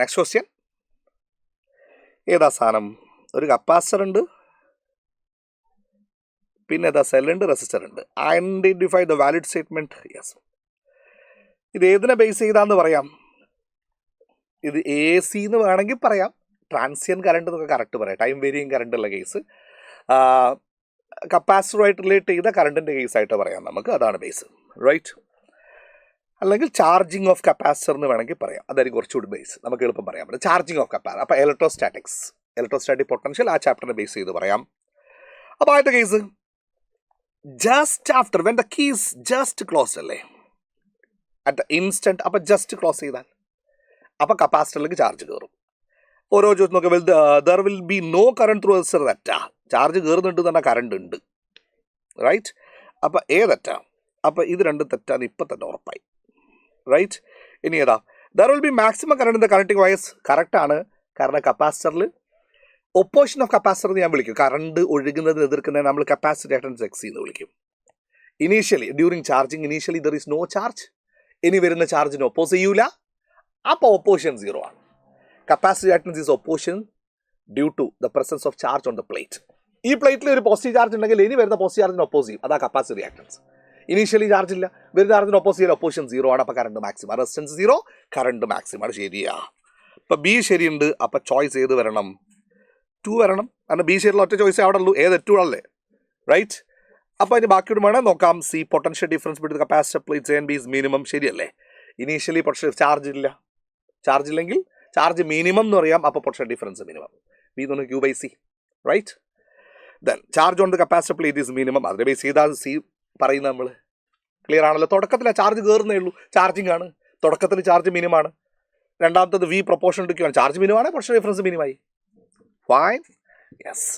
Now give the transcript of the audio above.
Next question. ഏതാ സാധനം? ഒരു കപ്പാസിറ്റർ ഉണ്ട്, പിന്നെ ഏതാ സെൽ ഉണ്ട്, റെസിസ്റ്റർ ഉണ്ട്. Identify the valid statement. Yes. ഇത് ഏതിനെ ബേസ് ചെയ്താന്ന് പറയാം? ഇത് എ സി എന്ന് വേണമെങ്കിൽ പറയാം. ട്രാൻസിയൻ കറണ്ട് എന്നൊക്കെ കറക്റ്റ് പറയാം. ടൈം വേരിയിങ് കറണ്ട് ഉള്ള കേസ്. കപ്പാസിറ്ററുമായിട്ട് റിലേറ്റ് ചെയ്ത കറണ്ടിൻ്റെ കേസായിട്ട് പറയാം നമുക്ക്. അതാണ് ബേസ്, റൈറ്റ്? അല്ലെങ്കിൽ ചാർജിങ് ഓഫ് കപ്പാസിറ്റർ എന്ന് വേണമെങ്കിൽ പറയാം. അതായിരിക്കും കുറച്ചുകൂടി ബേസ്, നമുക്ക് എളുപ്പം പറയാൻ പറ്റും. Charging of capacitor. അപ്പോൾ ഇലക്ട്രോസ്റ്റാറ്റിക് പൊട്ടൻഷ്യൽ ആ ചാപ്റ്ററിനെ ബേസ് ചെയ്ത് പറയാം. അപ്പോൾ ആദ്യത്തെ case, just after when the keys just close അല്ലേ, അറ്റ് ദ ഇൻസ്റ്റന്റ്. അപ്പം ജസ്റ്റ് ക്ലോസ് ചെയ്താൽ അപ്പം കപ്പാസിറ്ററിലേക്ക് ചാർജ് കയറും. ഓരോ ചോദിച്ചു നോക്കുക, there will be no current through resistor. തെറ്റാ. ചാർജ് കയറുന്നുണ്ട് തന്നെ കറണ്ട് ഉണ്ട്, റൈറ്റ്? അപ്പം തെറ്റാ. അപ്പം ഇത് രണ്ടും തെറ്റാന്ന് ഇപ്പം തന്നെ ഉറപ്പായി, റൈറ്റ്? ഇനി ഏതാ? There will B maximum current in the connecting wires. കറക്റ്റാണ്. കാരണം കപ്പാസിറ്ററിൽ ഒപ്പോസിഷൻ ഓഫ് കപ്പാസിറ്റർ എന്ന് ഞാൻ വിളിക്കും. കറണ്ട് ഒഴുകുന്നതിന് എതിർക്കുന്നതിന് നമ്മൾ കപ്പാസിറ്റി റിയാക്ടൻസ് എക്സ് എന്ന് വിളിക്കും. Initially during charging initially there is no charge. ഇനി വരുന്ന ചാർജിന് ഒപ്പോസ് ചെയ്യൂല. അപ്പോൾ ഒപ്പോസിഷൻ 0 ആണ്. Capacity reactance is opposition due to the presence of charge on the plate. ഈ പ്ലേറ്റിൽ ഒരു പോസിറ്റീവ് ചാർജ് ഉണ്ടെങ്കിൽ ഇനി വരുന്ന പോസിറ്റീവ് ചാർജിന് ഒപ്പോസ് ചെയ്യും. അതാ കപ്പാസിറ്റി റിയാക്ടൻസ്. ഇനീഷ്യലി ചാർജ് ഇല്ല, വരുന്ന ചാർജിന് ഒപ്പോസ് ചെയ്യൽ ഒപ്പോസിഷൻ 0 ആണ്. അപ്പോൾ current maximum. Resistance 0, current maximum. ആണ് ശരിയാ. അപ്പോൾ ബി ശരിയുണ്ട്. അപ്പോൾ ചോയ്സ് ഏത് വരണം? 2 വരണം. കാരണം ബി ശരിയുള്ള ഒറ്റ ചോയ്സേ അവിടെ ഉള്ളൂ. ഏത് 2 ആണല്ലേ, റൈറ്റ്? അപ്പോൾ അതിന് ബാക്കിയോട് വേണം നോക്കാം. C potential difference between capacitor plates A and B is minimum. ശരിയല്ലേ? ഇനീഷ്യലി പൊട്ടൻഷ്യൽ ചാർജ് ഇല്ല. ചാർജ് ഇല്ലെങ്കിൽ ചാർജ് മിനിമം എന്ന് പറയാം. അപ്പോൾ പൊട്ടൻഷ്യൽ ഡിഫറൻസ് മിനിമം. ബി എന്ന് പറഞ്ഞാൽ Q/C, right? Then charge on the capacitor plate is minimum. അതിനെ base ചെയ്താൽ സി പറയുന്നത് നമ്മൾ. ക്ലിയർ ആണല്ലോ? തുടക്കത്തിൽ ചാർജ് കയറുന്നേ ഉള്ളൂ, ചാർജിങ് ആണ്. തുടക്കത്തിൽ ചാർജ് മിനിമാണ്. രണ്ടാമത്തത് V പ്രൊപ്പോർഷൻ ടു Q ആണ്. ചാർജ് മിനിമാണ്, പൊട്ടൻഷ്യൽ ഡിഫറൻസ് മിനിമായി. ഫൈൻ. യെസ്.